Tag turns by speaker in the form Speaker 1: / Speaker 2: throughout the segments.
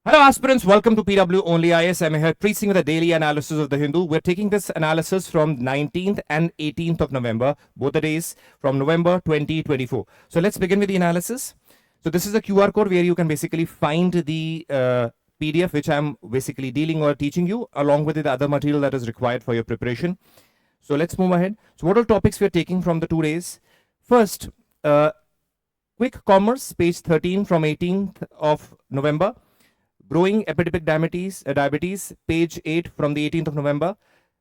Speaker 1: Hello aspirants, welcome to PW OnlyIAS. I'm here preaching with a daily analysis of the Hindu. We're taking this analysis from 19th and 18th of November, both the days from November 2024. So let's begin with the analysis. So this is a QR code where you can basically find the PDF which I'm basically dealing or teaching you along with the other material that is required for your preparation. So let's move ahead. So what are topics we're taking from the 2 days? First, quick commerce, page 13 from 18th of November. Growing epidemic diabetes, page 8 from the 18th of November.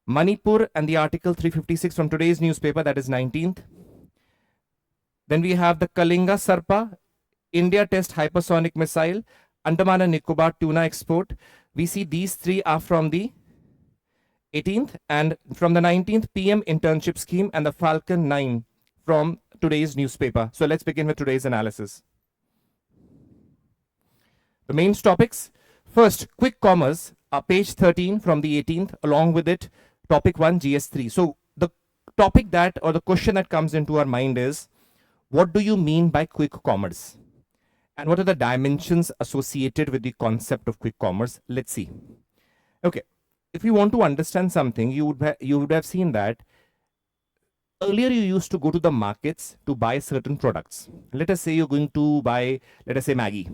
Speaker 1: Manipur and the article 356 from today's newspaper, that is 19th. Then we have the Kalinga Sarpa, India test hypersonic missile, Andaman and Nicobar tuna export. We see these three are from the 18th, and from the 19th, PM Internship Scheme and the Falcon 9 from today's newspaper. So let's begin with today's analysis. The main topics. First, quick commerce, page 13 from the 18th, along with it, topic 1, GS3. So the topic that, or the question that comes into our mind is, what do you mean by quick commerce? And what are the dimensions associated with the concept of quick commerce? Let's see. Okay, if you want to understand something, you would have seen that earlier you used to go to the markets to buy certain products. Let us say you're going to buy, let us say Maggie.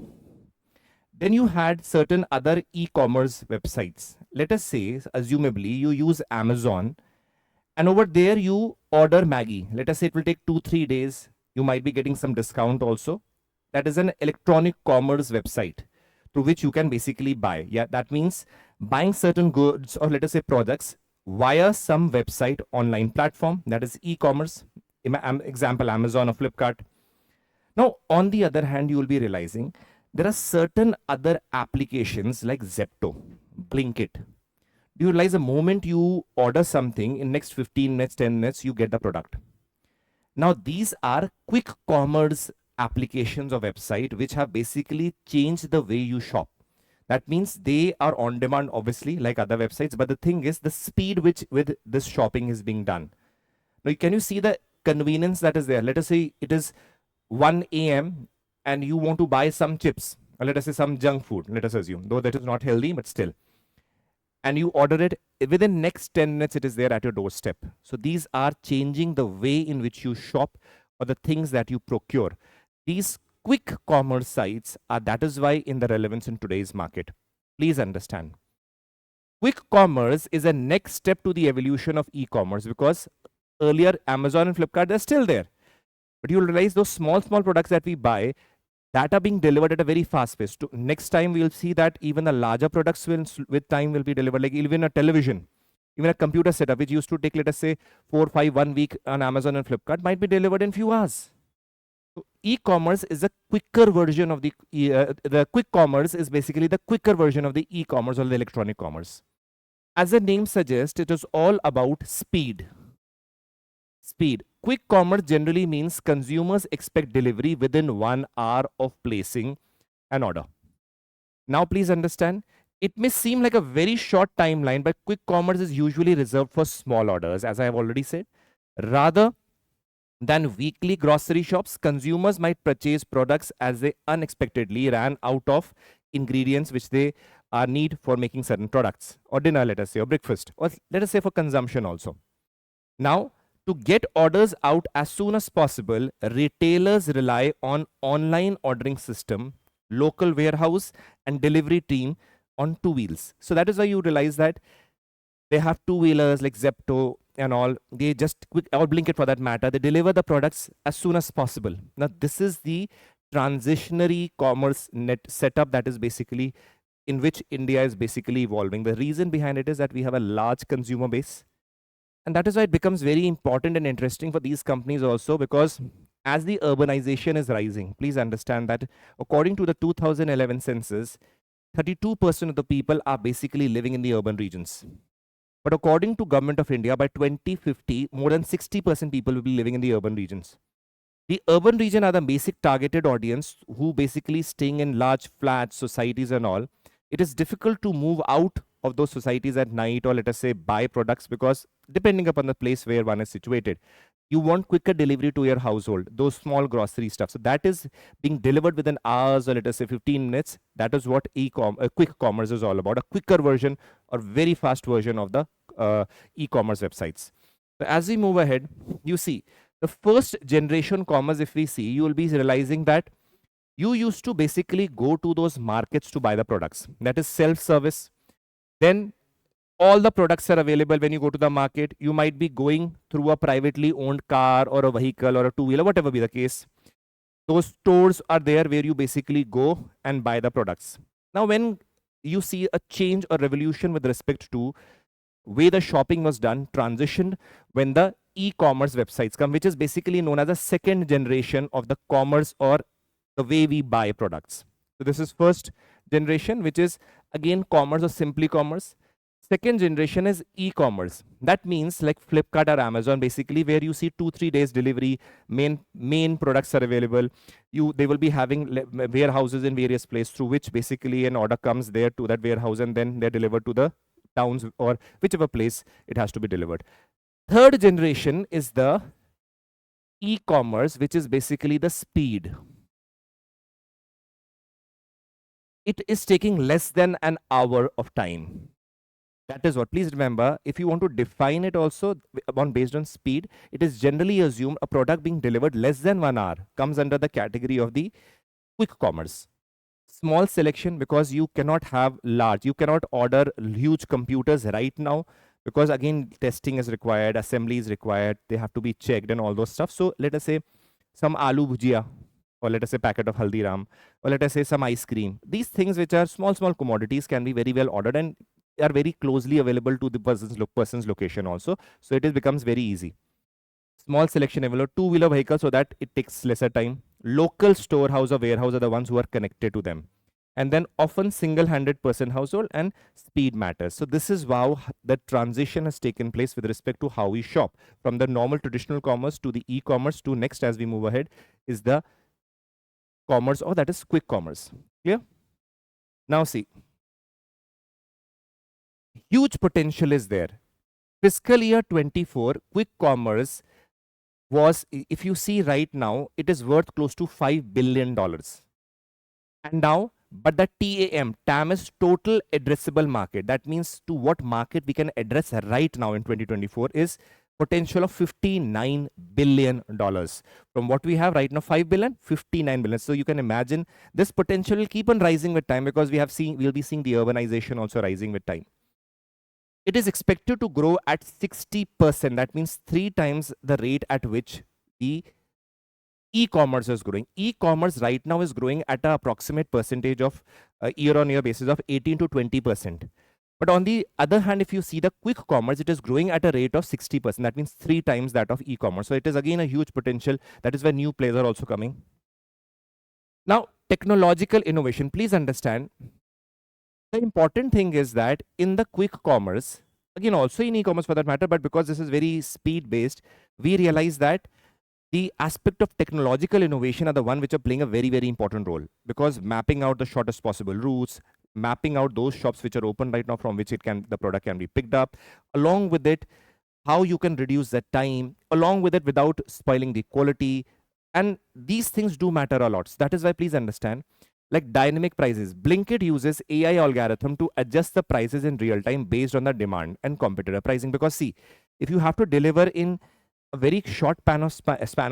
Speaker 1: Then you had certain other e-commerce websites. Let us say, assumably, you use Amazon, and over there you order Maggie. Let us say it will take 2-3 days. You might be getting some discount also. That is an electronic commerce website through which you can basically buy. Yeah, that means buying certain goods or let us say products via some website online platform. That is e-commerce. Example, Amazon or Flipkart. Now, on the other hand, you will be realizing there are certain other applications like Zepto, Blinkit. Do you realize the moment you order something, in next 15 minutes, 10 minutes, you get the product. Now, these are quick commerce applications or website which have basically changed the way you shop. That means they are on demand, obviously, like other websites. But the thing is, the speed with this shopping is being done. Now, can you see the convenience that is there? Let us say it is 1 a.m. and you want to buy some chips, or let us say some junk food, let us assume, though that is not healthy, but still. And you order it, within next 10 minutes, it is there at your doorstep. So these are changing the way in which you shop or the things that you procure. These quick commerce sites are, that is why in the relevance in today's market. Please understand. Quick commerce is a next step to the evolution of e-commerce, because earlier Amazon and Flipkart, they're still there. But you'll realize those small products that we buy, that are being delivered at a very fast pace. Next time we'll see that even the larger products will with time will be delivered, like even a television, even a computer setup, which used to take, let us say, 4, 5, 1 week on Amazon and Flipkart, might be delivered in few hours. So e-commerce is a quicker version of the quick commerce is basically the quicker version of the e-commerce or the electronic commerce. As the name suggests, it is all about speed. Speed. Quick commerce generally means consumers expect delivery within 1 hour of placing an order. Now, please understand, it may seem like a very short timeline, but quick commerce is usually reserved for small orders, as I have already said. Rather than weekly grocery shops, consumers might purchase products as they unexpectedly ran out of ingredients which they need for making certain products, or dinner, let us say, or breakfast, or let us say for consumption also. Now, to get orders out as soon as possible, retailers rely on online ordering system, local warehouse, and delivery team on 2 wheels. So that is why you realize that they have 2-wheelers like Zepto and all. They just or Blinkit for that matter. They deliver the products as soon as possible. Now, this is the transitionary commerce net setup that is basically in which India is basically evolving. The reason behind it is that we have a large consumer base. And that is why it becomes very important and interesting for these companies also, because as the urbanization is rising, please understand that according to the 2011 census, 32% of the people are basically living in the urban regions. But according to Government of India, by 2050, more than 60% people will be living in the urban regions. The urban region are the basic targeted audience who basically staying in large flats, societies and all. It is difficult to move out of those societies at night, or let us say buy products, because depending upon the place where one is situated, You want quicker delivery to your household, those small grocery stuff. So that is being delivered within hours, or let us say 15 minutes. That is what quick commerce is all about, a quicker version or very fast version of the e-commerce websites. So as we move ahead, you see the first generation commerce, if we see, you will be realizing that you used to basically go to those markets to buy the products. That is self-service. Then all the products are available when you go to the market. You might be going through a privately owned car or a vehicle or a two-wheeler, whatever be the case. Those stores are there where you basically go and buy the products. Now, when you see a change or revolution with respect to way the shopping was done, transitioned when the e-commerce websites come, which is basically known as the second generation of the commerce or the way we buy products. So this is first generation, which is again commerce or simply commerce. Second generation is e-commerce. That means like Flipkart or Amazon, basically, where you see 2-3 days delivery, main products are available. They will be having warehouses in various places through which basically an order comes there to that warehouse, and then they're delivered to the towns or whichever place it has to be delivered. Third generation is the e-commerce, which is basically the speed. It is taking less than an hour of time. That is what. Please remember, if you want to define it also based on speed, it is generally assumed a product being delivered less than 1 hour comes under the category of the quick commerce. Small selection, because you cannot have large, you cannot order huge computers right now, because again testing is required, assembly is required, they have to be checked and all those stuff. So let us say some aloo bhujia, or let us say packet of Haldiram, or let us say some ice cream. These things which are small commodities can be very well ordered and are very closely available to the person's location also. So it becomes very easy. Small selection available, two-wheeler vehicle, so that it takes lesser time. Local storehouse or warehouse are the ones who are connected to them. And then often single-handed person household, and speed matters. So this is how the transition has taken place with respect to how we shop from the normal traditional commerce to the e-commerce to next, as we move ahead, is the commerce, or that is quick commerce. Clear? Now see, huge potential is there. Fiscal year 24, quick commerce was, if you see right now, it is worth close to $5 billion. And now, but the TAM is total addressable market. That means to what market we can address right now in 2024 is potential of $59 billion. From what we have right now, 5 billion, 59 billion. So you can imagine this potential will keep on rising with time, because we'll be seeing the urbanization also rising with time. It is expected to grow at 60%. That means 3 times the rate at which the e-commerce is growing. E-commerce right now is growing at an approximate percentage of year-on-year basis of 18 to 20%. But on the other hand, if you see the quick commerce, it is growing at a rate of 60%. That means 3 times that of e-commerce. So it is again a huge potential. That is where new players are also coming. Now, technological innovation. Please understand, the important thing is that in the quick commerce, again also in e-commerce for that matter, but because this is very speed based, we realize that the aspect of technological innovation are the one which are playing a very, very important role, because mapping out the shortest possible routes, mapping out those shops which are open right now from which the product can be picked up, along with it, how you can reduce the time, along with it without spoiling the quality. And these things do matter a lot. So that is why please understand, like dynamic prices, Blinkit uses AI algorithm to adjust the prices in real time based on the demand and competitor pricing. Because see, if you have to deliver in a very short span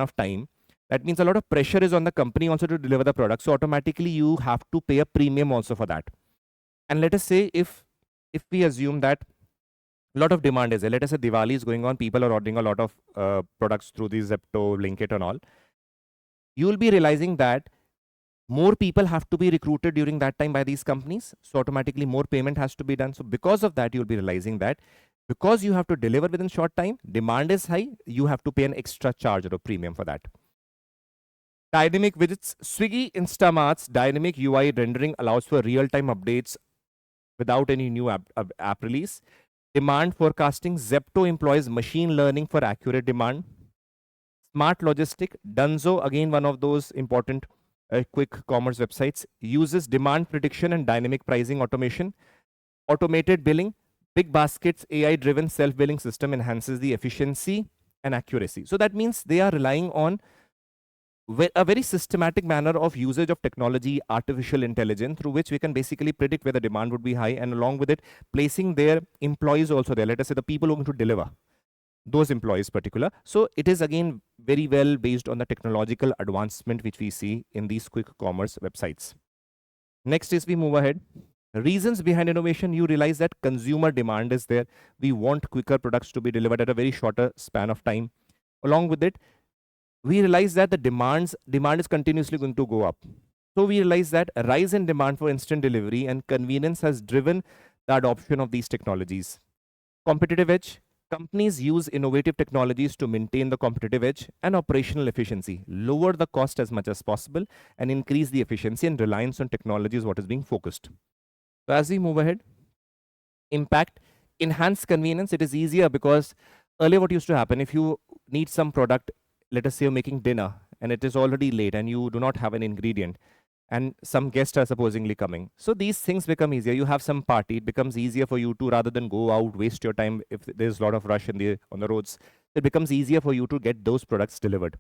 Speaker 1: of time, that means a lot of pressure is on the company also to deliver the product. So automatically you have to pay a premium also for that. And let us say if we assume that a lot of demand is there, let us say Diwali is going on, people are ordering a lot of products through the Zepto, Blinkit and all, you will be realizing that more people have to be recruited during that time by these companies. So automatically more payment has to be done. So because of that, you'll be realizing that because you have to deliver within short time, demand is high, you have to pay an extra charge or a premium for that. Dynamic widgets. Swiggy Instamart's dynamic UI rendering allows for real-time updates without any new app release. Demand forecasting. Zepto employs machine learning for accurate demand. Smart Logistic. Dunzo, again one of those important quick commerce websites, uses demand prediction and dynamic pricing automation. Automated billing. Big Basket's AI-driven self-billing system enhances the efficiency and accuracy. So that means they are relying on a very systematic manner of usage of technology, artificial intelligence, through which we can basically predict where the demand would be high, and along with it, placing their employees also there. Let us say the people who are going to deliver, those employees particular. So it is again very well based on the technological advancement which we see in these quick commerce websites. Next is we move ahead. Reasons behind innovation, you realize that consumer demand is there. We want quicker products to be delivered at a very shorter span of time. Along with it, we realize that the demand is continuously going to go up. So we realize that a rise in demand for instant delivery and convenience has driven the adoption of these technologies. Competitive edge, companies use innovative technologies to maintain the competitive edge and operational efficiency, lower the cost as much as possible, and increase the efficiency, and reliance on technology is what is being focused. So as we move ahead, impact, enhanced convenience. It is easier because earlier what used to happen, if you need some product, let us say you're making dinner and it is already late and you do not have an ingredient and some guests are supposedly coming. So these things become easier. You have some party, it becomes easier for you to, rather than go out, waste your time if there's a lot of rush on the roads, it becomes easier for you to get those products delivered.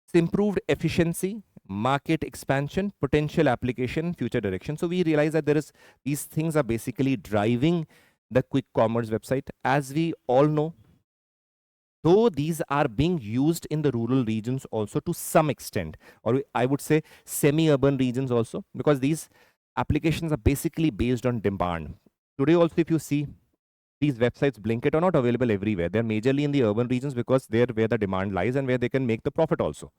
Speaker 1: It's improved efficiency, market expansion, potential application, future direction. So we realize that these things are basically driving the quick commerce website. As we all know, though these are being used in the rural regions also to some extent, or I would say semi-urban regions also, because these applications are basically based on demand. Today also, if you see, these websites, Blinkit, are not available everywhere. They're majorly in the urban regions because they're where the demand lies and where they can make the profit also.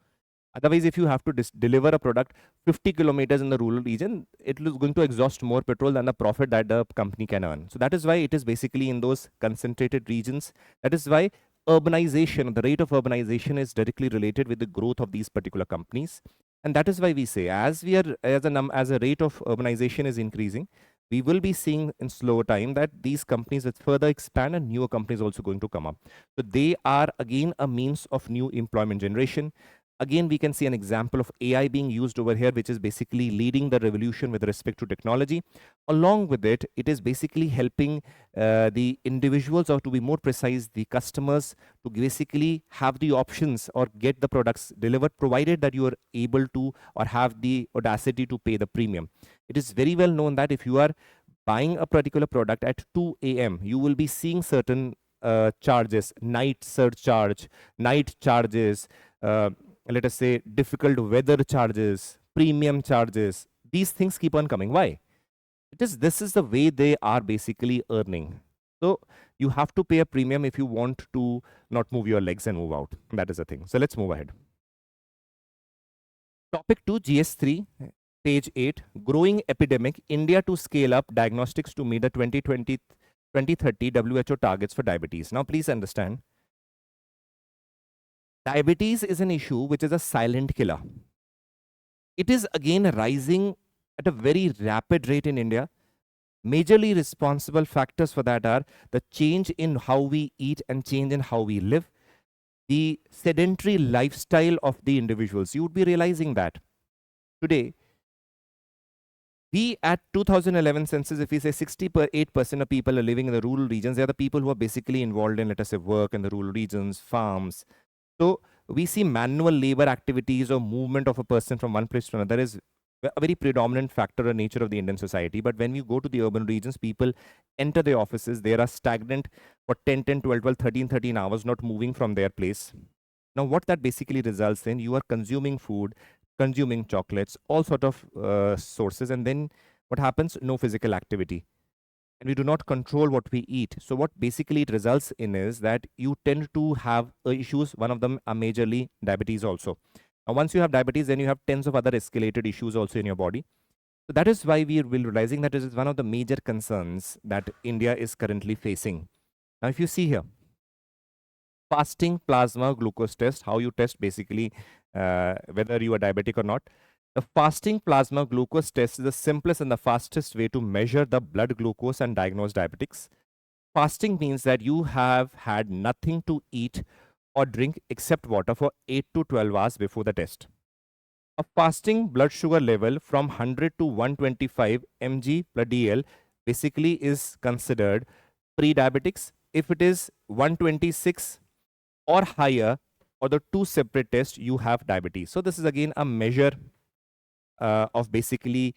Speaker 1: Otherwise, if you have to deliver a product 50 kilometers in the rural region, it is going to exhaust more petrol than the profit that the company can earn. So that is why it is basically in those concentrated regions. That is why urbanization, the rate of urbanization is directly related with the growth of these particular companies. And that is why we say, as a rate of urbanization is increasing, we will be seeing in slower time that these companies will further expand and newer companies also going to come up. So they are again a means of new employment generation. Again, we can see an example of AI being used over here, which is basically leading the revolution with respect to technology. Along with it, it is basically helping the individuals, or to be more precise, the customers, to basically have the options or get the products delivered, provided that you are able to or have the audacity to pay the premium. It is very well known that if you are buying a particular product at 2 a.m., you will be seeing certain charges, night surcharge, night charges, let us say difficult weather charges, premium charges. These things keep on coming. Why? This is the way they are basically earning. So you have to pay a premium if you want to not move your legs and move out. That is the thing. So let's move ahead. Topic 2, GS3, page 8, growing epidemic, India to scale up diagnostics to meet the 2030 WHO targets for diabetes. Now please understand, diabetes is an issue which is a silent killer. It is again rising at a very rapid rate in India. Majorly responsible factors for that are the change in how we eat and change in how we live, the sedentary lifestyle of the individuals. You would be realizing that today, we at 2011 census, if we say 68% of people are living in the rural regions, they are the people who are basically involved in, let us say, work in the rural regions, farms. So we see manual labor activities or movement of a person from one place to another is a very predominant factor or nature of the Indian society. But when you go to the urban regions, people enter the offices, they are stagnant for 10, 12, 13 hours, not moving from their place. Now, what that basically results in, you are consuming food, consuming chocolates, all sort of sources, and then what happens? No physical activity. And we do not control what we eat. So what basically it results in is that you tend to have issues. One of them are majorly diabetes also. Now, once you have diabetes, then you have tens of other escalated issues also in your body. So that is why we are realizing that it is one of the major concerns that India is currently facing. Now, if you see here, fasting plasma glucose test, how you test basically whether you are diabetic or not. The fasting plasma glucose test is the simplest and the fastest way to measure the blood glucose and diagnose diabetics. Fasting means that you have had nothing to eat or drink except water for 8 to 12 hours before the test. A fasting blood sugar level from 100 to 125 mg per dl basically is considered pre-diabetics. If it is 126 or higher, or the two separate tests, you have diabetes. So this is again a measure of basically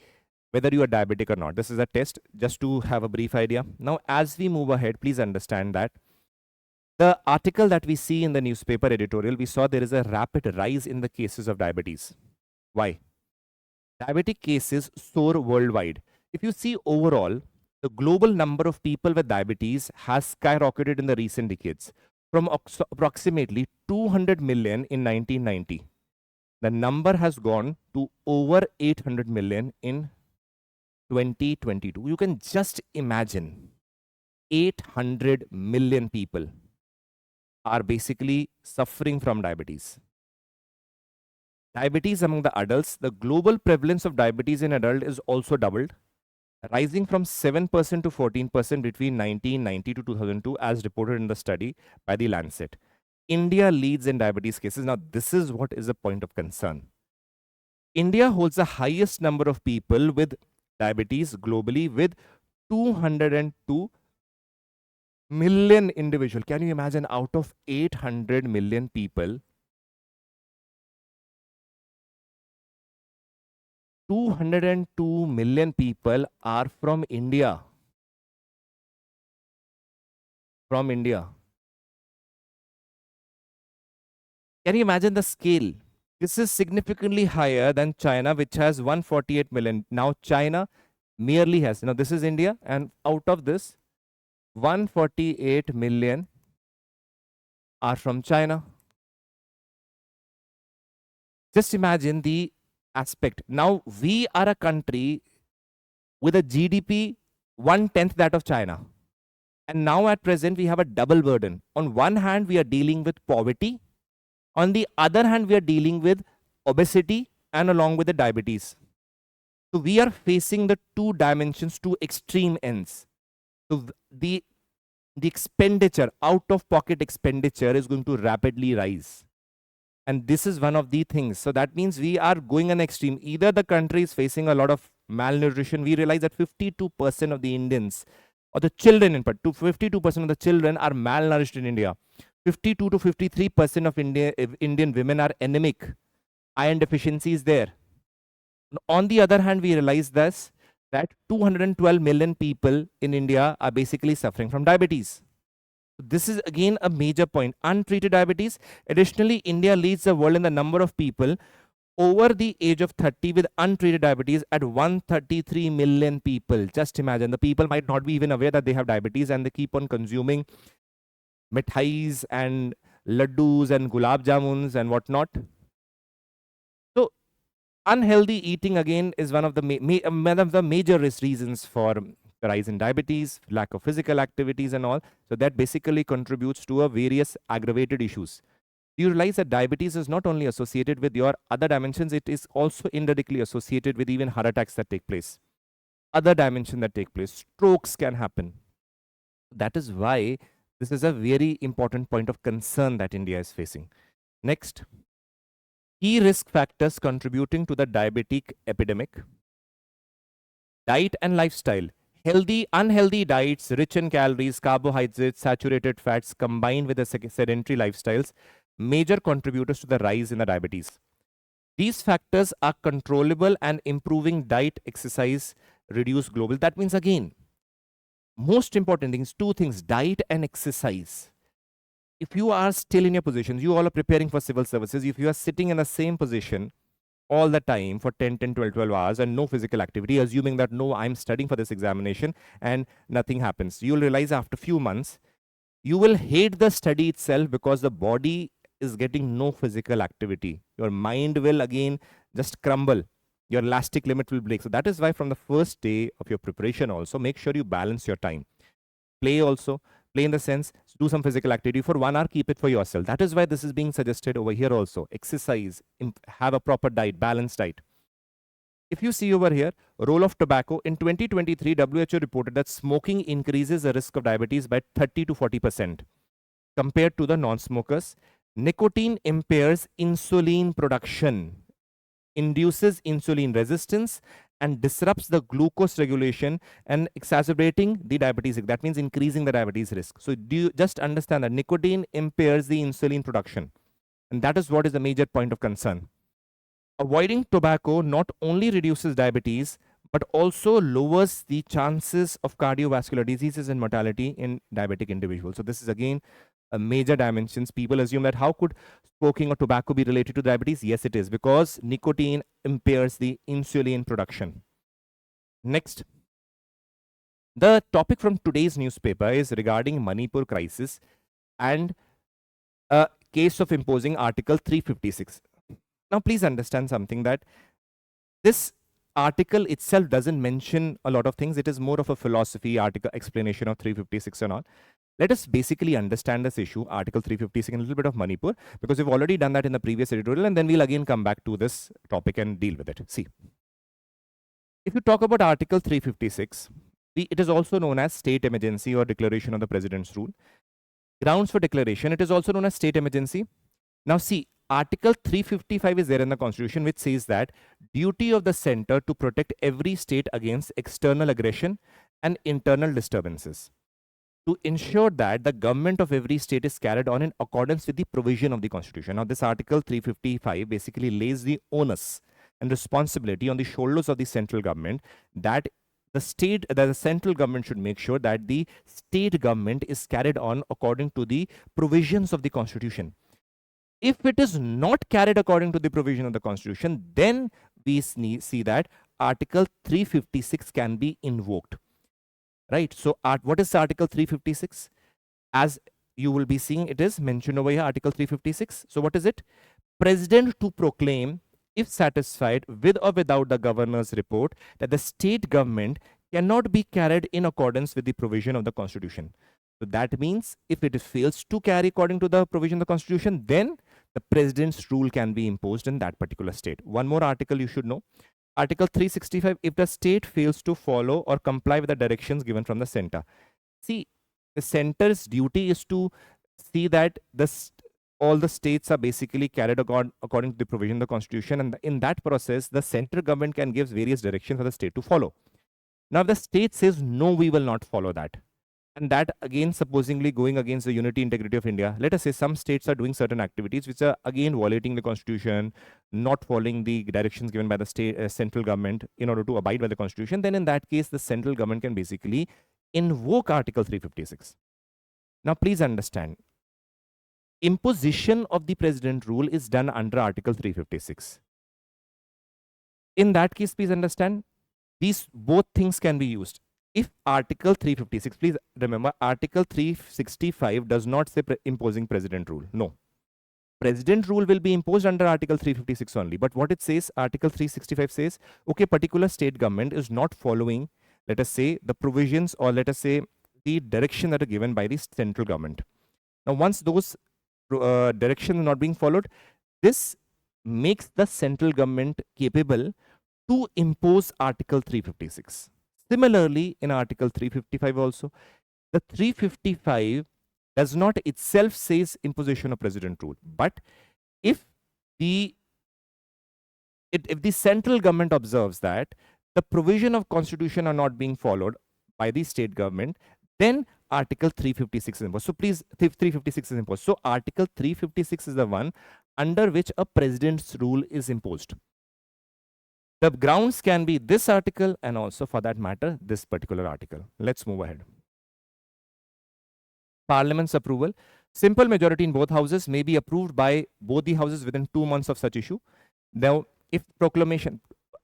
Speaker 1: whether you are diabetic or not. This is a test just to have a brief idea. Now, as we move ahead, please understand that the article that we see in the newspaper editorial, we saw there is a rapid rise in the cases of diabetes. Why? Diabetic cases soar worldwide. If you see overall, the global number of people with diabetes has skyrocketed in the recent decades from approximately 200 million in 1990. The number has gone to over 800 million in 2022. You can just imagine 800 million people are basically suffering from diabetes. Diabetes among the adults, the global prevalence of diabetes in adult is also doubled, rising from 7% to 14% between 1990 to 2002 as reported in the study by the Lancet. India leads in diabetes cases. Now, this is what is a point of concern. India holds the highest number of people with diabetes globally with 202 million individual. Can you imagine, out of 800 million people, 202 million people are from India. From India. Can you imagine the scale? This is significantly higher than China, which has 148 million. Now, China merely has, this is India, and out of this, 148 million are from China. Just imagine the aspect. Now, we are a country with a GDP 1/10 that of China. And now at present, we have a double burden. On one hand, we are dealing with poverty. On the other hand, we are dealing with obesity and along with the diabetes. So we are facing the two dimensions, two extreme ends. So the expenditure, out of pocket expenditure, is going to rapidly rise. And this is one of the things. So that means we are going an extreme. Either the country is facing a lot of malnutrition. We realize that 52% of the Indians, or the children in part, 52% of the children are malnourished in India. 52 to 53% of Indian women are anemic. Iron deficiency is there. On the other hand, we realize this, that 212 million people in India are basically suffering from diabetes. This is again a major point. Untreated diabetes. Additionally, India leads the world in the number of people over the age of 30 with untreated diabetes at 133 million people. Just imagine, the people might not be even aware that they have diabetes, and they keep on consuming mithais and laddus and gulab jamuns and whatnot. So unhealthy eating again is one of the major reasons for the rise in diabetes, lack of physical activities and all. So that basically contributes to a various aggravated issues. You realize that diabetes is not only associated with your other dimensions, it is also indirectly associated with even heart attacks that take place. Other dimensions that take place, strokes can happen. That is why this is a very important point of concern that India is facing. Next, key risk factors contributing to the diabetic epidemic. Diet and lifestyle. Healthy, unhealthy diets rich in calories, carbohydrates, saturated fats combined with the sedentary lifestyles, major contributors to the rise in the diabetes. These factors are controllable, and improving diet, exercise, reduce global. That means again, most important things, two things, diet and exercise. If you are still in your positions, you all are preparing for civil services, if you are sitting in the same position all the time for 10, 12 hours and no physical activity, assuming that no, I'm studying for this examination and nothing happens, you'll realize after few months, you will hate the study itself because the body is getting no physical activity. Your mind will again just crumble. Your elastic limit will break. So that is why from the first day of your preparation also, make sure you balance your time. Play also. Play in the sense, do some physical activity for 1 hour, keep it for yourself. That is why this is being suggested over here also. Exercise, have a proper diet, balanced diet. If you see over here, role of tobacco. In 2023, WHO reported that smoking increases the risk of diabetes by 30 to 40% compared to the non-smokers. Nicotine impairs insulin production, induces insulin resistance, and disrupts the glucose regulation and exacerbating the diabetes risk. That means increasing the diabetes risk. So do you just understand that nicotine impairs the insulin production? And that is what is the major point of concern. Avoiding tobacco not only reduces diabetes, but also lowers the chances of cardiovascular diseases and mortality in diabetic individuals. So this is again a major dimensions. People assume that how could smoking or tobacco be related to diabetes? Yes, it is, because nicotine impairs the insulin production. Next, the topic from today's newspaper is regarding Manipur crisis and a case of imposing Article 356. Now, please understand something, that this article itself doesn't mention a lot of things. It is more of a philosophy article explanation of 356 and all. Let us basically understand this issue, Article 356, and a little bit of Manipur, because we've already done that in the previous editorial, and then we'll again come back to this topic and deal with it. See, if you talk about Article 356, it is also known as state emergency or declaration of the president's rule. Grounds for declaration, it is also known as state emergency. Now see, Article 355 is there in the Constitution, which says that duty of the center to protect every state against external aggression and internal disturbances, to ensure that the government of every state is carried on in accordance with the provision of the Constitution. Now this Article 355 basically lays the onus and responsibility on the shoulders of the central government, that the central government should make sure that the state government is carried on according to the provisions of the Constitution. If it is not carried according to the provision of the Constitution, then we see that Article 356 can be invoked. Right? So what is Article 356? As you will be seeing, it is mentioned over here, Article 356. So what is it? President to proclaim, if satisfied with or without the governor's report, that the state government cannot be carried in accordance with the provision of the Constitution. So that means if it fails to carry according to the provision of the Constitution, then the president's rule can be imposed in that particular state. One more article you should know. Article 365, if the state fails to follow or comply with the directions given from the center. See, the center's duty is to see that all the states are basically carried according to the provision of the Constitution, and in that process, the central government can give various directions for the state to follow. Now, if the state says, no, we will not follow that, and that again supposedly going against the unity integrity of India. Let us say some states are doing certain activities which are again violating the Constitution, not following the directions given by the state central government in order to abide by the Constitution. Then in that case, the central government can basically invoke Article 356. Now please understand, imposition of the president rule is done under Article 356. In that case, please understand, these both things can be used. If Article 356, please remember, Article 365 does not say imposing president rule. No. President rule will be imposed under Article 356 only. But what it says, Article 365 says, okay, particular state government is not following, let us say, the provisions, or let us say, the direction that are given by the central government. Now, once those directions are not being followed, this makes the central government capable to impose Article 356. Similarly, in Article 355 also, the 355 does not itself says imposition of president rule. But if the central government observes that the provision of Constitution are not being followed by the state government, then Article 356 is imposed. So please, 356 is imposed. So Article 356 is the one under which a president's rule is imposed. The grounds can be this article and also, for that matter, this particular article. Let's move ahead. Parliament's approval. Simple majority in both houses may be approved by both the houses within 2 months of such issue. Now, if proclamation,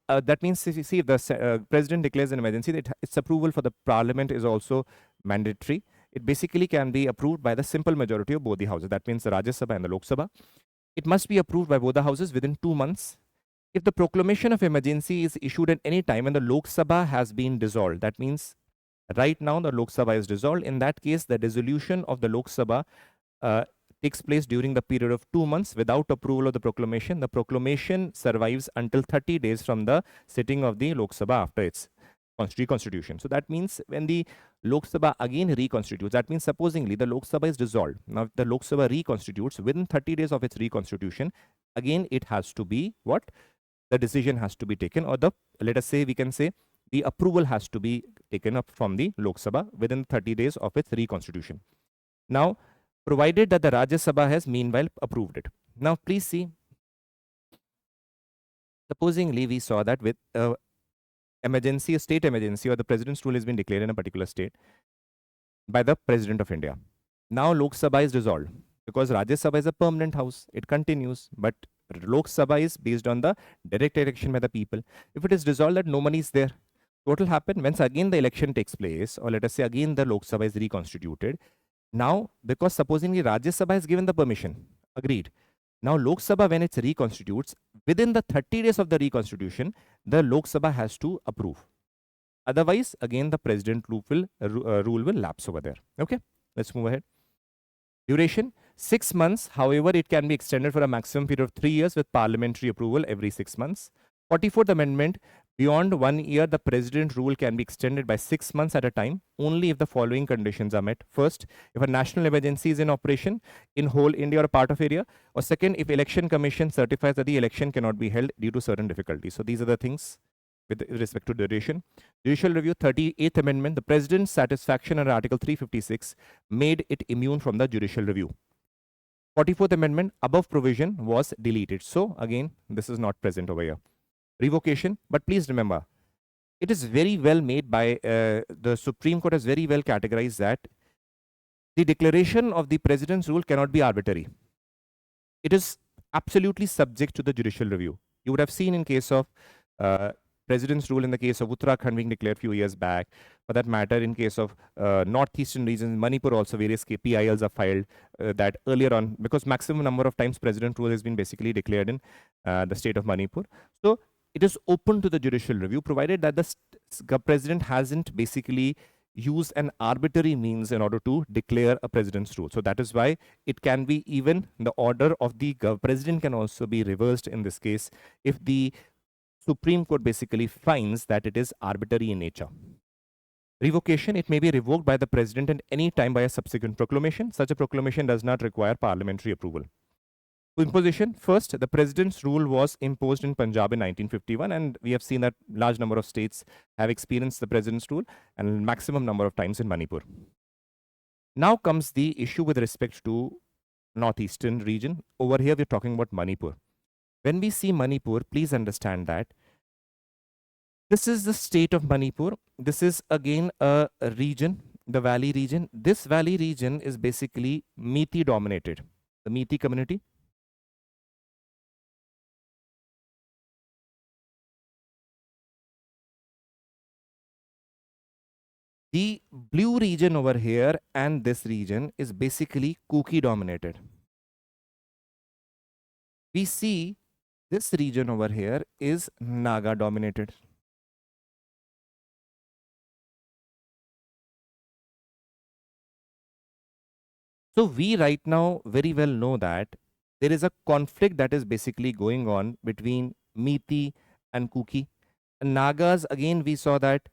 Speaker 1: that means, see, if the president declares an emergency, its approval for the parliament is also mandatory. It basically can be approved by the simple majority of both the houses. That means the Rajya Sabha and the Lok Sabha. It must be approved by both the houses within 2 months. If the proclamation of emergency is issued at any time and the Lok Sabha has been dissolved, that means right now the Lok Sabha is dissolved. In that case, the dissolution of the Lok Sabha takes place during the period of 2 months without approval of the proclamation. The proclamation survives until 30 days from the sitting of the Lok Sabha after its reconstitution. So that means when the Lok Sabha again reconstitutes, that means supposingly the Lok Sabha is dissolved. Now, if the Lok Sabha reconstitutes within 30 days of its reconstitution, again it has to be what? the decision has to be taken, or the, let us say, we can say the approval has to be taken up from the Lok Sabha within 30 days of its reconstitution. Now, provided that the Rajya Sabha has meanwhile approved it. Now, please see, supposingly we saw that with emergency, a state emergency, or the president's rule has been declared in a particular state by the President of India. Now Lok Sabha is dissolved because Rajya Sabha is a permanent house. It continues, but Lok Sabha is based on the direct election by the people. If it is dissolved, that no money is there. What will happen once again the election takes place, or let us say again the Lok Sabha is reconstituted? Now, because supposedly Rajya Sabha has given the permission, agreed. Now Lok Sabha, when it reconstitutes, within the 30 days of the reconstitution, the Lok Sabha has to approve. Otherwise, again the president rule will lapse over there. Okay, let's move ahead. Duration 6 months. However, it can be extended for a maximum period of 3 years with parliamentary approval every 6 months. 44th Amendment. Beyond 1 year, the president rule can be extended by 6 months at a time only if the following conditions are met. First, if a national emergency is in operation in whole India or a part of area. Or second, if election commission certifies that the election cannot be held due to certain difficulties. So these are the things with respect to duration. Judicial review, 38th Amendment. The president's satisfaction under Article 356 made it immune from the judicial review. 44th Amendment, above provision was deleted. So again, this is not present over here. Revocation, but please remember, it is very well made by the Supreme Court has very well categorized that the declaration of the president's rule cannot be arbitrary. It is absolutely subject to the judicial review. You would have seen in case of president's rule in the case of Uttarakhand being declared a few years back. For that matter, in case of northeastern regions, Manipur also, various KPILs are filed that earlier on, because maximum number of times president rule has been basically declared in the state of Manipur. So it is open to the judicial review, provided that the president hasn't basically used an arbitrary means in order to declare a president's rule. So that is why it can be even the order of the president can also be reversed in this case if the Supreme Court basically finds that it is arbitrary in nature. Revocation, it may be revoked by the president at any time by a subsequent proclamation. Such a proclamation does not require parliamentary approval. Imposition, first, the president's rule was imposed in Punjab in 1951, and we have seen that large number of states have experienced the president's rule and maximum number of times in Manipur. Now comes the issue with respect to northeastern region. Over here, we're talking about Manipur. When we see Manipur, please understand that this is the state of Manipur. This is again a region, the valley region. This valley region is basically Meitei dominated, the Meitei community. The blue region over here and this region is basically Kuki dominated. We see this region over here is Naga dominated. So we right now very well know that there is a conflict that is basically going on between Meitei and Kuki. Nagas, again, we saw that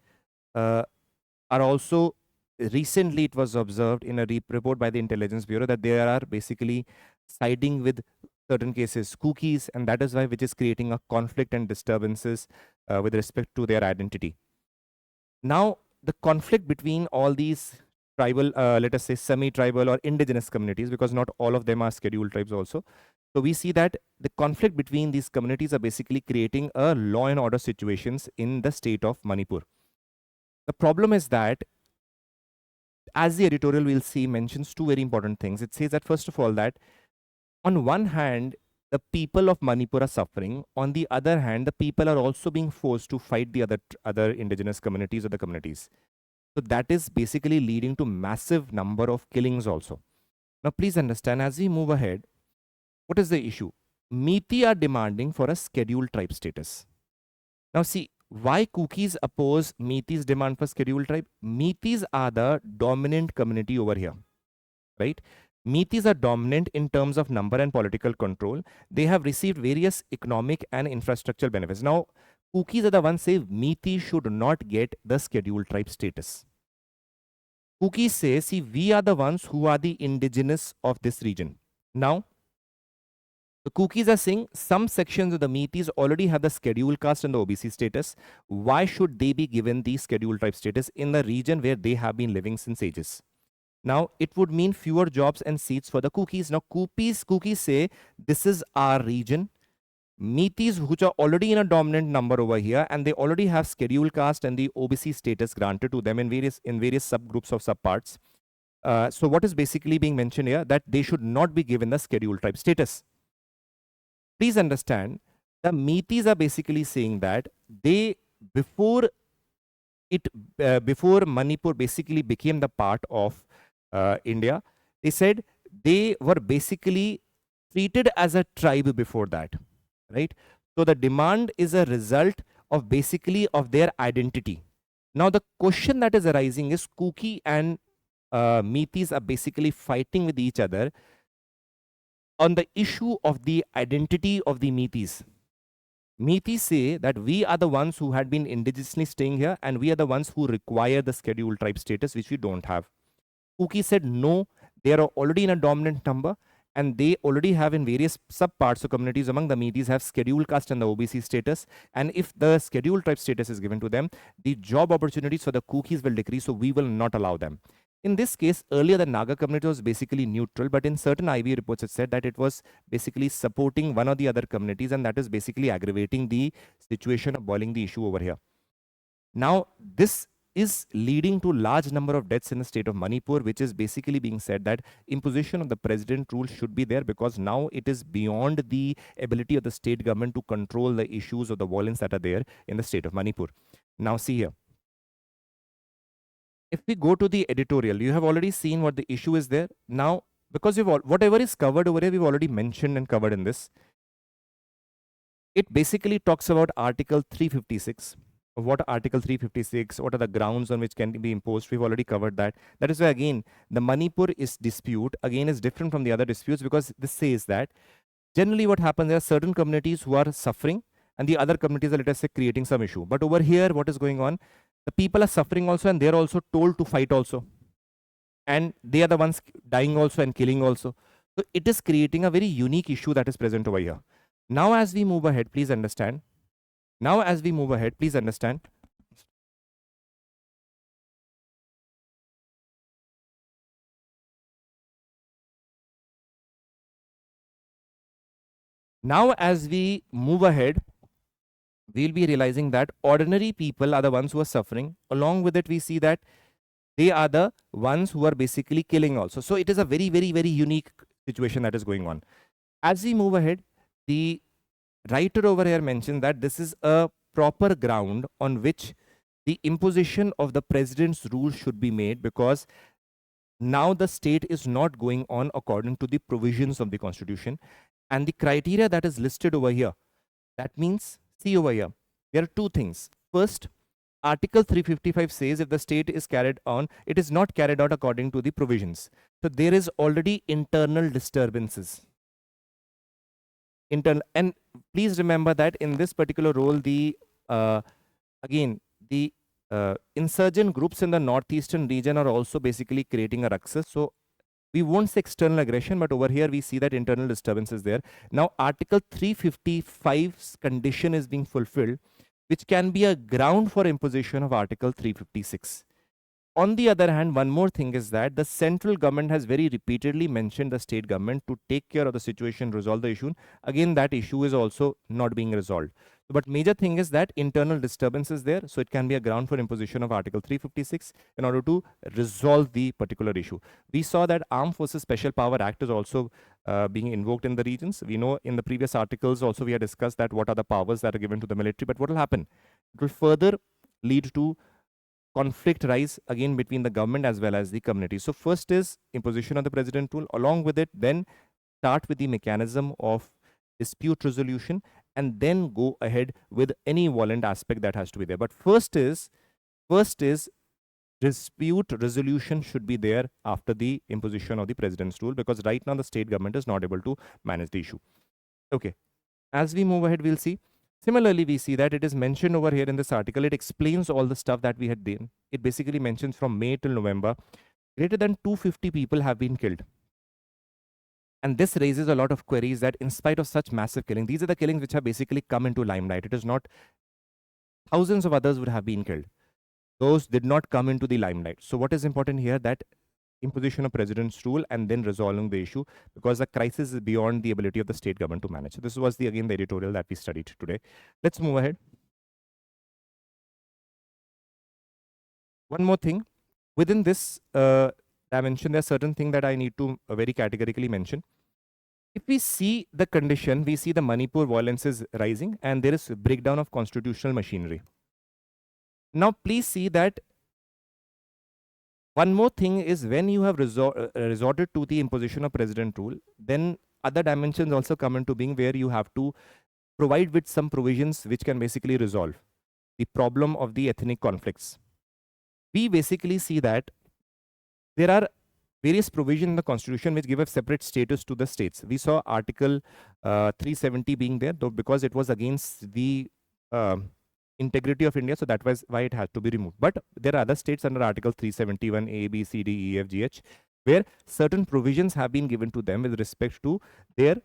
Speaker 1: are also recently it was observed in a report by the Intelligence Bureau that they are basically siding with certain cases Kukis, and that is why which is creating a conflict and disturbances with respect to their identity. Now, the conflict between all these tribal, let us say semi-tribal or indigenous communities, because not all of them are scheduled tribes also. So we see that the conflict between these communities are basically creating a law and order situations in the state of Manipur. The problem is that, as the editorial we'll see mentions two very important things. It says that first of all that on one hand, the people of Manipur are suffering. On the other hand, the people are also being forced to fight the other indigenous communities or the communities. So that is basically leading to massive number of killings also. Now please understand, as we move ahead, what is the issue? Meitei are demanding for a scheduled tribe status. Now see, why Kukis oppose Meitei's demand for scheduled tribe? Meiteis are the dominant community over here, right? Meiteis are dominant in terms of number and political control. They have received various economic and infrastructural benefits. Now, Kukis are the ones say Meitei should not get the scheduled tribe status. Kukis say, see, we are the ones who are the indigenous of this region. Now, The cookies are saying some sections of the meaties already have the schedule caste and the OBC status. Why should they be given the schedule type status in the region where they have been living since ages? Now, it would mean fewer jobs and seats for the cookies. Now, cookies say this is our region. Meaties, which are already in a dominant number over here, and they already have schedule caste and the OBC status granted to them in various subgroups of subparts. So, what is basically being mentioned here that they should not be given the schedule type status. Please understand, the meaties are basically saying that they before Manipur basically became the part of India, they said they were basically treated as a tribe before that, right? So the demand is a result of basically of their identity. Now the question that is arising is Kuki and Meetis are basically fighting with each other on the issue of the identity of the Meetis. Meetis say that we are the ones who had been indigenously staying here and we are the ones who require the scheduled tribe status, which we don't have. Kuki said no, they are already in a dominant number and they already have in various subparts or communities among the Meetis have scheduled caste and the OBC status. And if the scheduled tribe status is given to them, the job opportunities for the Kukis will decrease, so we will not allow them. In this case, earlier the Naga community was basically neutral, but in certain IB reports it said that it was basically supporting one or the other communities, and that is basically aggravating the situation of boiling the issue over here. Now, this is leading to large number of deaths in the state of Manipur, which is basically being said that imposition of the president rule should be there because now it is beyond the ability of the state government to control the issues of the violence that are there in the state of Manipur. Now, see here. If we go to the editorial, you have already seen what the issue is there. Now, because whatever is covered over here, we've already mentioned and covered in this. It basically talks about Article 356. What Article 356, what are the grounds on which can be imposed? We've already covered that. That is why, again, the Manipur is dispute, again, is different from the other disputes because this says that generally what happens, there are certain communities who are suffering and the other communities are, let us say, creating some issue. But over here, what is going on? The people are suffering also and they're also told to fight also. And they are the ones dying also and killing also. So it is creating a very unique issue that is present over here. Now, as we move ahead, please understand. Now, as we move ahead, please understand. Now, as we move ahead, we'll be realizing that ordinary people are the ones who are suffering. Along with it, we see that they are the ones who are basically killing also. So it is a very, very, very unique situation that is going on. As we move ahead, the writer over here mentioned that this is a proper ground on which the imposition of the president's rule should be made because now the state is not going on according to the provisions of the constitution and the criteria that is listed over here. That means, see over here, there are two things. First, Article 355 says if the state is carried on, it is not carried out according to the provisions. So there is already internal disturbances. And please remember that in this particular role, the again the insurgent groups in the northeastern region are also basically creating a ruckus. So we won't say external aggression, but over here we see that internal disturbance is there. Now Article 355's condition is being fulfilled, which can be a ground for imposition of Article 356. On the other hand, one more thing is that the central government has very repeatedly mentioned the state government to take care of the situation, resolve the issue. Again, that issue is also not being resolved. But major thing is that internal disturbance is there, so it can be a ground for imposition of Article 356 in order to resolve the particular issue. We saw that Armed Forces Special Power Act is also being invoked in the regions. We know in the previous articles also we had discussed that what are the powers that are given to the military, but what will happen? It will further lead to conflict rise again between the government as well as the community. So first is imposition of the president rule. Along with it, then start with the mechanism of dispute resolution and then go ahead with any violent aspect that has to be there. But first is dispute resolution should be there after the imposition of the president's rule because right now the state government is not able to manage the issue. Okay, as we move ahead, we'll see. Similarly, we see that it is mentioned over here in this article. It explains all the stuff that we had done. It basically mentions from May till November, greater than 250 people have been killed. And this raises a lot of queries that in spite of such massive killing, these are the killings which have basically come into limelight. It is not thousands of others would have been killed. Those did not come into the limelight. So what is important here, that imposition of president's rule and then resolving the issue, because the crisis is beyond the ability of the state government to manage. So this was again the editorial that we studied today. Let's move ahead. One more thing. Within this dimension, there are certain things that I need to very categorically mention. If we see the condition, we see the Manipur violence is rising and there is a breakdown of constitutional machinery. Now, please see that one more thing is when you have resorted to the imposition of president rule, then other dimensions also come into being where you have to provide with some provisions which can basically resolve the problem of the ethnic conflicts. We basically see that there are various provisions in the constitution which give a separate status to the states. We saw Article 370 being there, though because it was against the integrity of India, so that was why it had to be removed. But there are other states under Article 371 A, B, C, D, E, F, G, H, where certain provisions have been given to them with respect to their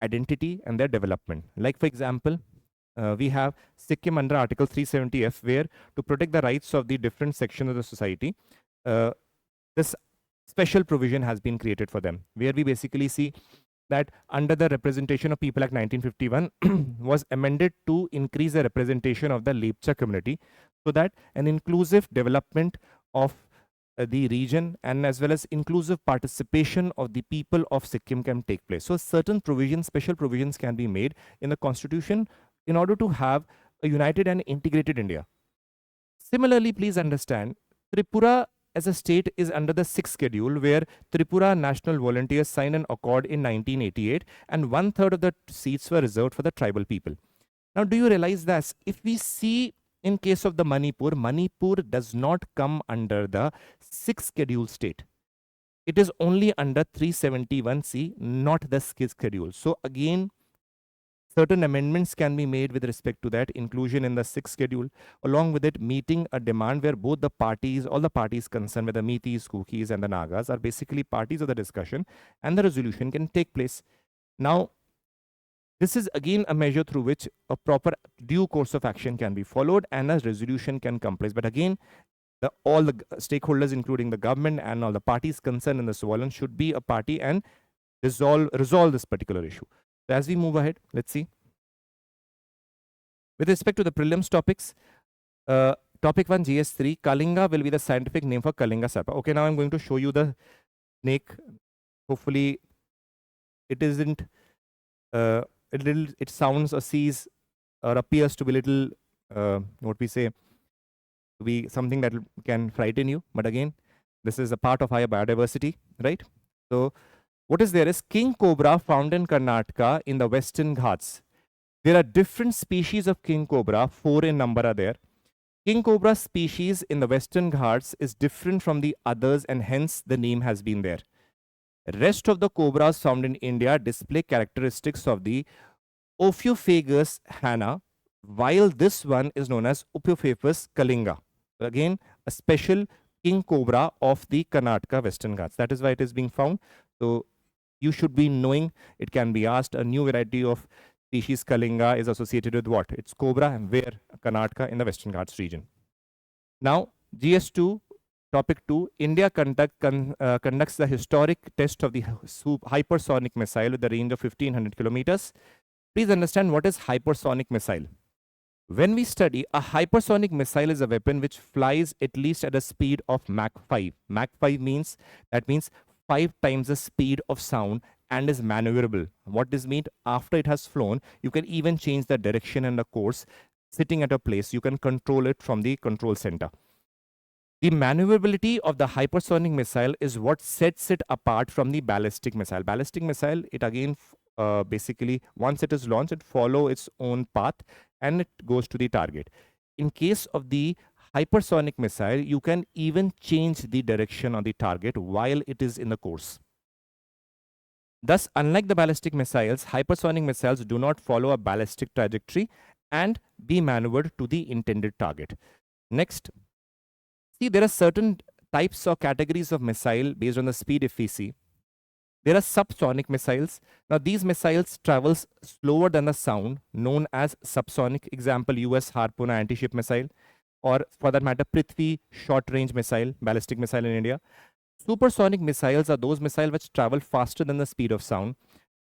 Speaker 1: identity and their development. Like for example, we have Sikkim under Article 370F, where to protect the rights of the different sections of the society, this special provision has been created for them, where we basically see that under the Representation of People Act 1951 was amended to increase the representation of the 𝐂𝐇𝐀𝐄𝐶 community, so that an inclusive development of the region and as well as inclusive participation of the people of Sikkim can take place. So certain provisions, special provisions can be made in the constitution in order to have a united and integrated India. Similarly, please understand, Tripura as a state is under the 6th schedule, where Tripura National Volunteers signed an accord in 1988 and 1/3 of the seats were reserved for the tribal people. Now, do you realize that if we see in case of the Manipur, Manipur does not come under the 6th schedule state. It is only under 371C, not the 6th schedule. So again, certain amendments can be made with respect to that inclusion in the 6th schedule, along with it meeting a demand where both the parties, all the parties concerned, whether Meetis, Kuchis and the Nagas, are basically parties of the discussion, and the resolution can take place. Now, this is again a measure through which a proper due course of action can be followed and a resolution can come place. But again, all the stakeholders, including the government and all the parties concerned in this violence, should be a party and resolve this particular issue. So as we move ahead, let's see. With respect to the prelims topics, topic 1 GS3, Kalinga will be the scientific name for Kalinga Sarpa. Okay, now I'm going to show you the snake. Hopefully it isn't it sounds or sees or appears to be little what we say, to be something that can frighten you, but again, this is a part of our biodiversity, right? So what is there is king cobra found in Karnataka in the Western Ghats. There are different species of king cobra, 4 in number are there. King cobra species in the Western Ghats is different from the others and hence the name has been there. Rest of the cobras found in India display characteristics of the Ophiophagus hana, while this one is known as Ophiophagus kalinga. Again, a special king cobra of the Karnataka Western Ghats. That is why it is being found. So you should be knowing, it can be asked, a new variety of species kalinga is associated with what? It's cobra, and where? Karnataka in the Western Ghats region. Now, GS2, topic 2, India conducts the historic test of the hypersonic missile with a range of 1500 kilometers. Please understand what is hypersonic missile. When we study, a hypersonic missile is a weapon which flies at least at a speed of Mach 5. Mach 5 means, that means 5 times the speed of sound and is maneuverable. What does mean? After it has flown, you can even change the direction and the course. Sitting at a place, you can control it from the control center. The maneuverability of the hypersonic missile is what sets it apart from the ballistic missile. Ballistic missile, it again basically, once it is launched, it follows its own path and it goes to the target. In case of the hypersonic missile, you can even change the direction on the target while it is in the course. Thus, unlike the ballistic missiles, hypersonic missiles do not follow a ballistic trajectory and be maneuvered to the intended target. Next, see, there are certain types or categories of missile based on the speed if we see. There are subsonic missiles. Now these missiles travels slower than the sound, known as subsonic. Example, US Harpoon anti-ship missile, or for that matter, Prithvi short-range missile, ballistic missile in India. Supersonic missiles are those missiles which travel faster than the speed of sound,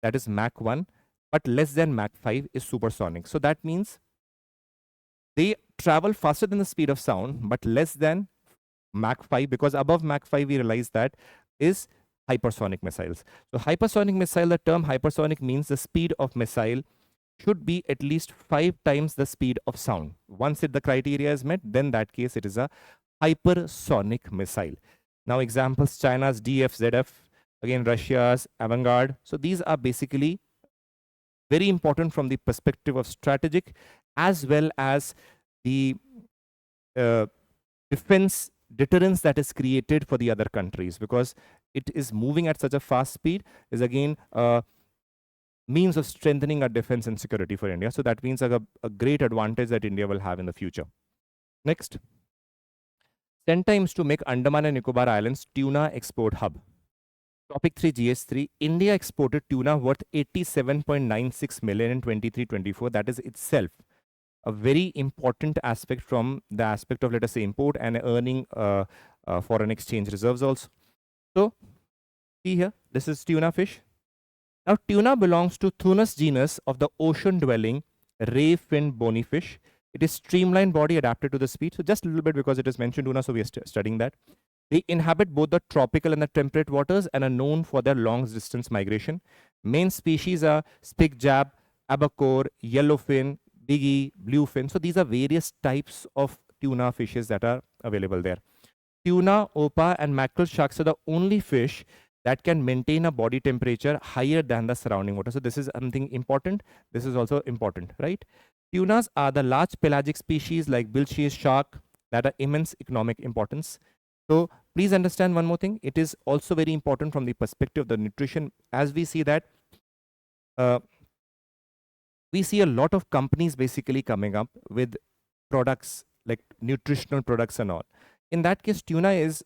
Speaker 1: that is Mach 1, but less than Mach 5 is supersonic. So that means they travel faster than the speed of sound, but less than Mach 5, because above Mach 5 we realize that is hypersonic missiles. So hypersonic missile, the term hypersonic means the speed of missile should be at least 5 times the speed of sound. Once the criteria is met, then that case it is a hypersonic missile. Now examples, China's DFZF, again Russia's Avangard. So these are basically very important from the perspective of strategic as well as the defense deterrence that is created for the other countries, because it is moving at such a fast speed, is again a means of strengthening our defense and security for India. So that means a great advantage that India will have in the future. Next, Center aims to make Andaman and Nicobar Islands Tuna Export Hub. Topic 3 GS3, India exported tuna worth 87.96 million in 23-24. That is itself a very important aspect from the aspect of, let us say, import and earning foreign exchange reserves also. So see here, this is tuna fish. Now tuna belongs to Thunus genus of the ocean dwelling ray finned bony fish. It is streamlined body adapted to the speed. So just a little bit, because it is mentioned tuna, so we are studying that. They inhabit both the tropical and the temperate waters and are known for their long distance migration. Main species are spigjab, abacore, yellowfin, biggie, bluefin. So these are various types of tuna fishes that are available there. Tuna, opa and mackerel sharks are the only fish that can maintain a body temperature higher than the surrounding water. So this is something important. This is also important, right? Tunas are the large pelagic species like bilge shark that are immense economic importance. So please understand one more thing. It is also very important from the perspective of the nutrition, as we see that we see a lot of companies basically coming up with products like nutritional products and all. In that case, tuna is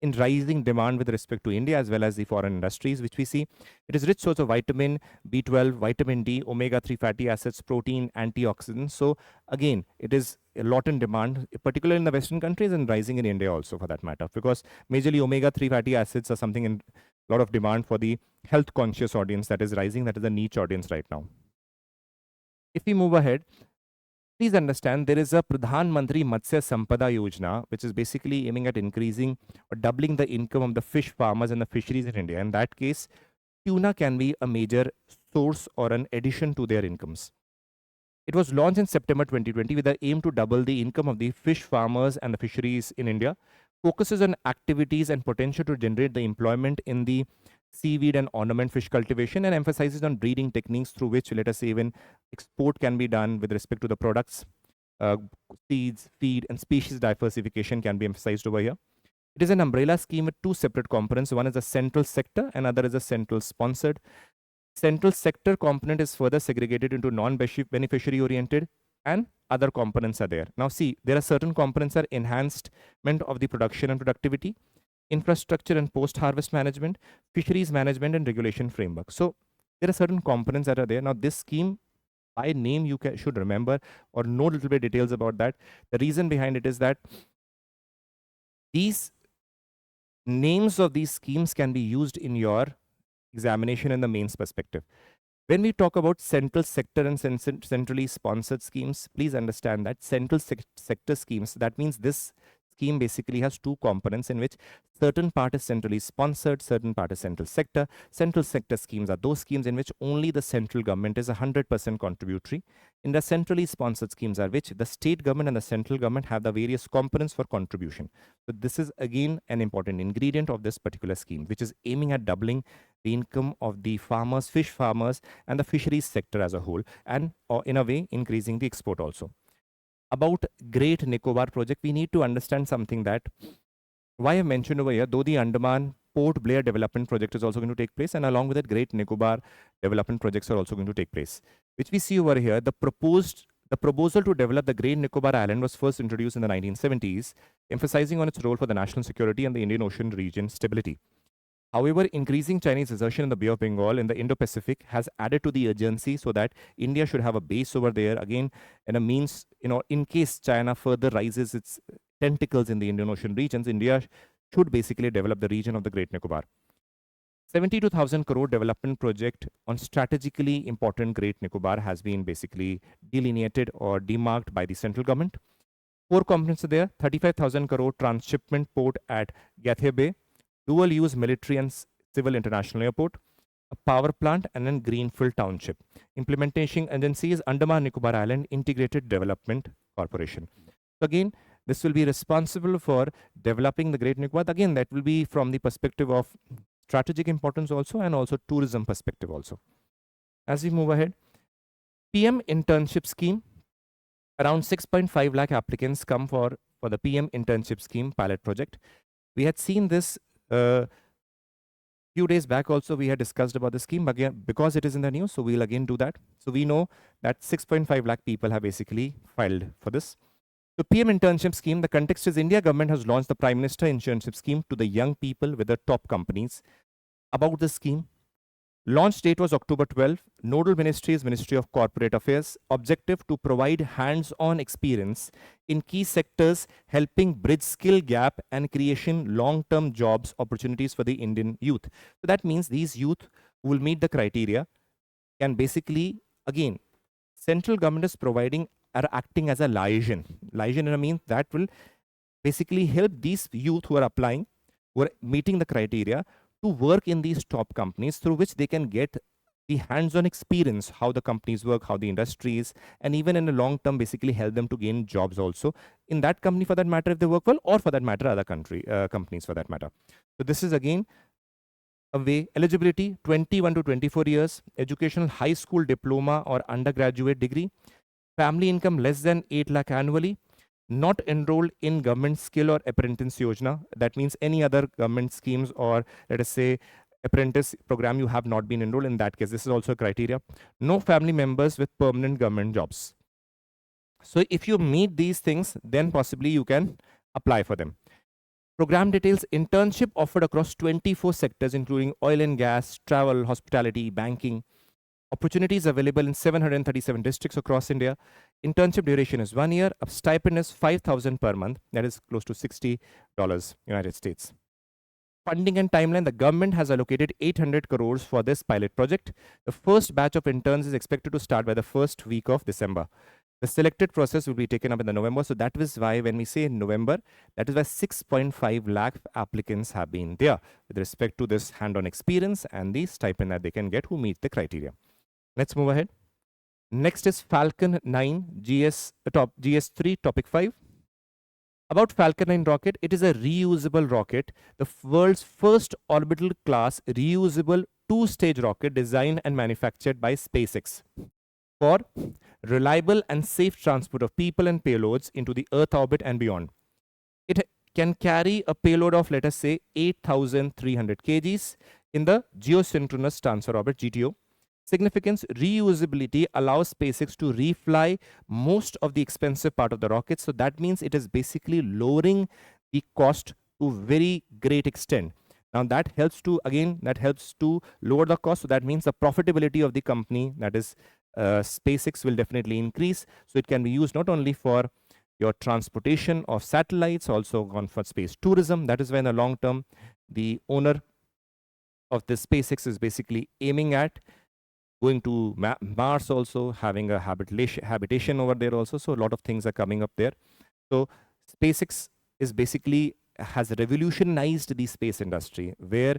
Speaker 1: in rising demand with respect to India as well as the foreign industries, which we see. It is rich source of vitamin B12, vitamin D, omega-3 fatty acids, protein, antioxidants. So again, it is a lot in demand, particularly in the Western countries and rising in India also for that matter, because majorly omega-3 fatty acids are something in a lot of demand for the health conscious audience that is rising, that is a niche audience right now. If we move ahead, please understand there is a Pradhanmantri Matsya Sampada Yojana, which is basically aiming at increasing or doubling the income of the fish farmers and the fisheries in India. In that case, tuna can be a major source or an addition to their incomes. It was launched in September 2020 with the aim to double the income of the fish farmers and the fisheries in India. Focuses on activities and potential to generate the employment in the seaweed and ornament fish cultivation, and emphasizes on breeding techniques through which, let us say, even export can be done with respect to the products, seeds, feed, and species diversification can be emphasized over here. It is an umbrella scheme with two separate components. One is a central sector and other is a central sponsored. Central sector component is further segregated into non-beneficiary oriented and other components are there. Now see, there are certain components are enhancement of the production and productivity, infrastructure and post-harvest management, fisheries management and regulation framework. So there are certain components that are there. Now this scheme, by name, you should remember or know a little bit details about that. The reason behind it is that these names of these schemes can be used in your examination in the mains perspective. When we talk about central sector and centrally sponsored schemes, please understand that central sector schemes, that means this scheme basically has two components in which certain part is centrally sponsored, certain part is central sector. Central sector schemes are those schemes in which only the central government is 100% contributory. In the centrally sponsored schemes are which the state government and the central government have the various components for contribution. So this is again an important ingredient of this particular scheme, which is aiming at doubling the income of the farmers, fish farmers, and the fisheries sector as a whole, and in a way increasing the export also. About Great Nicobar project, we need to understand something that why I mentioned over here, though the Andaman Port Blair development project is also going to take place, and along with that, Great Nicobar development projects are also going to take place. Which we see over here, the proposal to develop the Great Nicobar Island was first introduced in the 1970s, emphasizing on its role for the national security and the Indian Ocean region stability. However, increasing Chinese assertion in the Bay of Bengal in the Indo-Pacific has added to the urgency so that India should have a base over there again, and a means, in case China further rises its tentacles in the Indian Ocean regions, India should basically develop the region of the Great Nicobar. 72,000 crore development project on strategically important Great Nicobar has been basically delineated or demarked by the central government. 4 components are there: 35,000 crore transshipment port at Gathe Bay, dual use military and civil international airport, a power plant, and then Greenfield Township. Implementation agency is Andaman Nicobar Island Integrated Development Corporation. So again, this will be responsible for developing the Great Nicobar. Again, that will be from the perspective of strategic importance also, and also tourism perspective also. As we move ahead, PM Internship Scheme. Around 6.5 lakh applicants come for the PM Internship Scheme pilot project. We had seen this few days back also. We had discussed about the scheme, but again, because it is in the news, so we'll again do that. So we know that 6.5 lakh people have basically filed for this. The PM Internship Scheme, the context is India government has launched the Prime Minister Internship Scheme to the young people with the top companies. About the scheme, launch date was October 12. Nodal ministry is Ministry of Corporate Affairs. Objective to provide hands-on experience in key sectors, helping bridge skill gap and creation long-term jobs opportunities for the Indian youth. So that means these youth who will meet the criteria can basically, again, central government is providing, are acting as a liaison. Liaison means that will basically help these youth who are applying, who are meeting the criteria, to work in these top companies, through which they can get the hands-on experience, how the companies work, how the industry is, and even in the long term basically help them to gain jobs also in that company for that matter if they work well, or for that matter other companies for that matter. So this is again a way. Eligibility 21 to 24 years, educational high school diploma or undergraduate degree, family income less than 8 lakh annually, not enrolled in government skill or apprentice yojana. That means any other government schemes, or let us say apprentice program, you have not been enrolled. In that case, this is also a criteria. No family members with permanent government jobs. So if you meet these things, then possibly you can apply for them. Program details: internship offered across 24 sectors, including oil and gas, travel, hospitality, banking. Opportunities available in 737 districts across India. Internship duration is 1 year. A stipend is 5,000 per month. That is close to $60 United States. Funding and timeline: the government has allocated 800 crores for this pilot project. The first batch of interns is expected to start by the first week of December. The selected process will be taken up in the November. So that is why when we say November, that is why 6.5 lakh applicants have been there with respect to this hand-on experience and the stipend that they can get who meet the criteria. Let's move ahead. Next is Falcon 9 GS3 topic 5. About Falcon 9 rocket, it is a reusable rocket, the world's first orbital class reusable 2-stage rocket designed and manufactured by SpaceX for reliable and safe transport of people and payloads into the Earth orbit and beyond. It can carry a payload of, let us say, 8,300 kgs in the geosynchronous transfer orbit (GTO). Significance: reusability allows SpaceX to refly most of the expensive part of the rocket. So that means it is basically lowering the cost to very great extent. Now that helps to, again, that helps to lower the cost. So that means the profitability of the company, that is SpaceX, will definitely increase. So it can be used not only for your transportation of satellites, also gone for space tourism. That is why in the long term, the owner of the SpaceX is basically aiming at going to Mars, also having a habitation over there also. So a lot of things are coming up there. So SpaceX is basically has revolutionized the space industry, where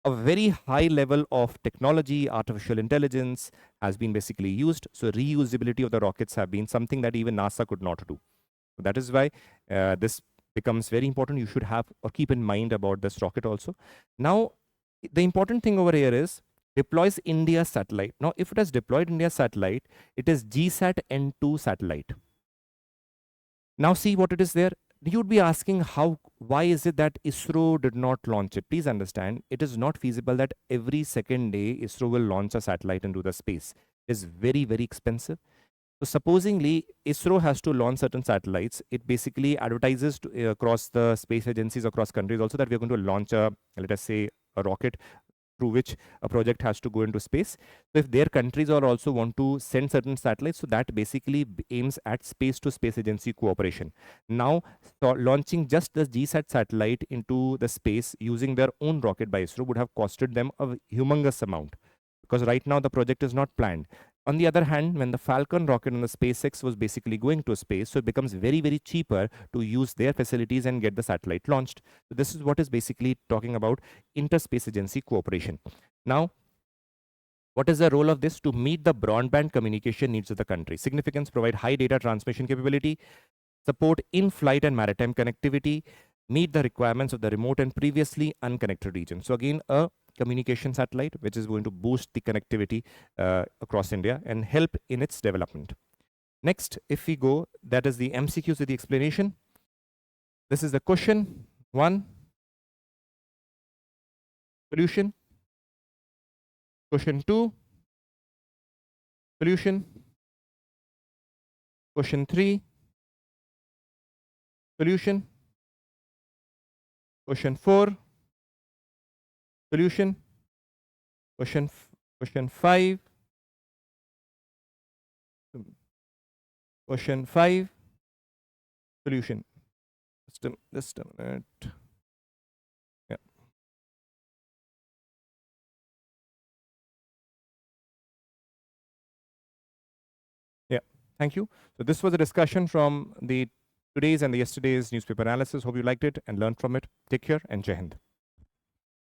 Speaker 1: a very high level of technology, artificial intelligence has been basically used. So reusability of the rockets have been something that even NASA could not do. So that is why this becomes very important. You should have or keep in mind about this rocket also. Now, the important thing over here is deploys India satellite. Now, if it has deployed India satellite, it is GSAT N2 satellite. Now see what it is there. You would be asking why is it that ISRO did not launch it? Please understand, it is not feasible that every second day ISRO will launch a satellite into the space. It is very, very expensive. So supposingly ISRO has to launch certain satellites. It basically advertises to, across the space agencies across countries also that we are going to launch a, let us say, a rocket through which a project has to go into space. So if their countries are also want to send certain satellites, so that basically aims at space to space agency cooperation. Now, launching just the GSAT satellite into the space using their own rocket by ISRO would have costed them a humongous amount, because right now the project is not planned. On the other hand, when the Falcon rocket and the SpaceX was basically going to space, so it becomes very, very cheaper to use their facilities and get the satellite launched. So this is what is basically talking about interspace agency cooperation. Now, what is the role of this? To meet the broadband communication needs of the country. Significance: provide high data transmission capability, support in-flight and maritime connectivity, meet the requirements of the remote and previously unconnected regions. So again, a communication satellite which is going to boost the connectivity across India and help in its development. Next, if we go, that is the MCQs with the explanation. This is the question 1, solution. Question 2, solution. Question 3, solution. Question 4, solution. Question 5, question 5, solution. Just a minute. Yeah. Yeah, thank you. So this was a discussion from the today's and the yesterday's newspaper analysis. Hope you liked it and learned from it. Take care and Jai Hind.